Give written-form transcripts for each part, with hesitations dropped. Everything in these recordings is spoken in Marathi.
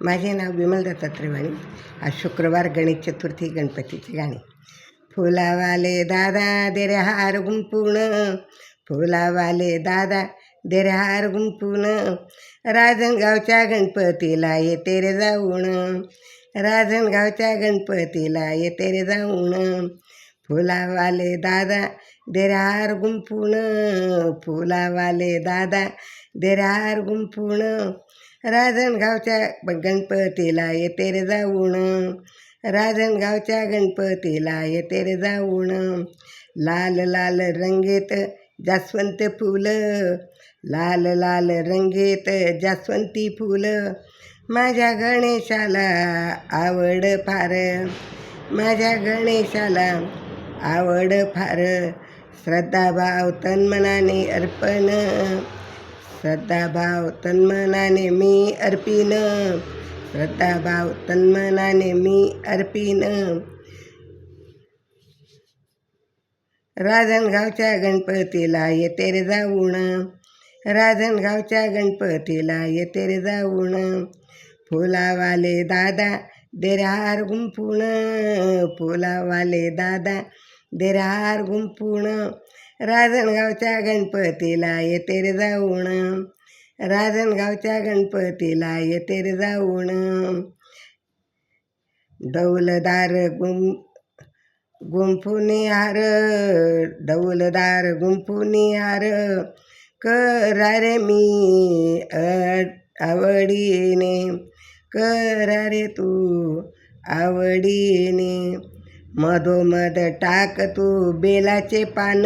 माझे नाव विमल दत्तात्रय वाणी. आज शुक्रवार, गणेश चतुर्थी, गणपतीची गाणी. फुलावाले दादा दे रे हार गुंपून, फुलावाले दादा दे रे हार गुंपून, राजनगावच्या गणपतीला येते रे जाऊन, राजनगावच्या गणपतीला येते रे जाऊन. फुलावाले दादा दे रे हार गुंपून, फुलावाले दादा दे रे हार गुंपून, राजनगावच्या गणपतीला येते रे जाऊन, राजनगावच्या गणपतीला येते रे जाऊन. लाल लाल रंगीत जास्वंत फुलं, लाल लाल रंगीत जास्वंती फुलं, माझ्या गणेशाला आवड फार, माझ्या गणेशाला आवड फार. श्रद्धाभाव तन्मनाने अर्पण, श्रद्धाभाव तन्मनाने मी अर्पिन, श्रद्धाभाव तन्मनाने मी अर्पिन. राजनगावच्या गणपतीला येते रे जाऊन, राजनगावच्या गणपतीला येते रे जाऊन. फुलावाले दादा दे रे हार गुंपून, फुलावाले दादा दे रे हार गुंपून, राजनगावच्या गणपतीला येते रे जाऊन, राजनगावच्या गणपतीला येते रे जाऊन. डौलदार गुंफुनी हार, डौलदार गुंफुनी हार, करा रे मी आवडीने, करा रे तू आवडीने. मधोमध टाक तू बेलाचे पान,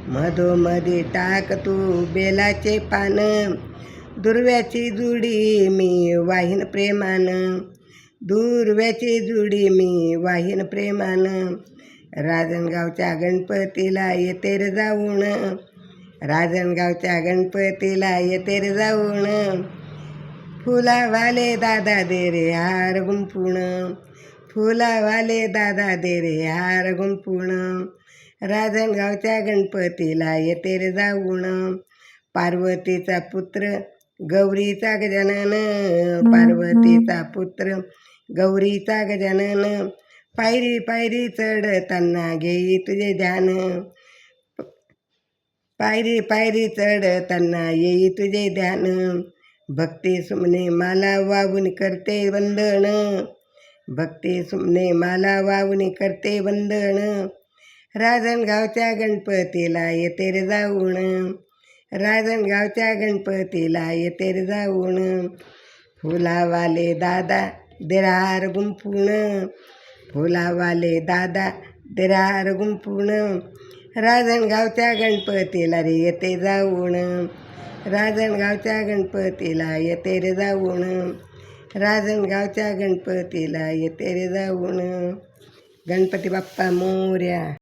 मधोमधी टाक तू बेलाचे पान, दुर्व्याची जुडी मी वाहीन प्रेमान, दुर्व्याची जुडी मी वाहीन प्रेमान. राजनगावच्या गणपतीला येते रे जाऊन, राजनगावच्या गणपतीला येते रे जाऊन. फुलावाले दादा दे रे हार गुंपून, फुलावाले दादा दे रे हार गुंपून, राजनगावच्या गणपतीला येते रे जाऊन. पार्वतीचा पुत्र गौरीचा गजानन, पार्वतीचा पुत्र गौरीचा गजानन, पायरी पायरी चढताना घेई तुझे ध्यान, पायरी पायरी चढताना येई तुझे ध्यान. भक्ती सुमने माला वाहून करते वंदन, भक्ती सुमने माला वाहून करते वंदन, राजनगावच्या गणपतीला येते रे जाऊन, राजनगावच्या गणपतीला येते रे जाऊन. फुलावाले दादा दे रे हार गुंपून, फुलावाले दादा दे रे हार गुंपून, राजनगावच्या गणपतीला रे येते जाऊन, राजनगावच्या गणपतीला येते रे जाऊन, राजनगावच्या गणपतीला येते रे जाऊन. गणपती बाप्पा मोरया.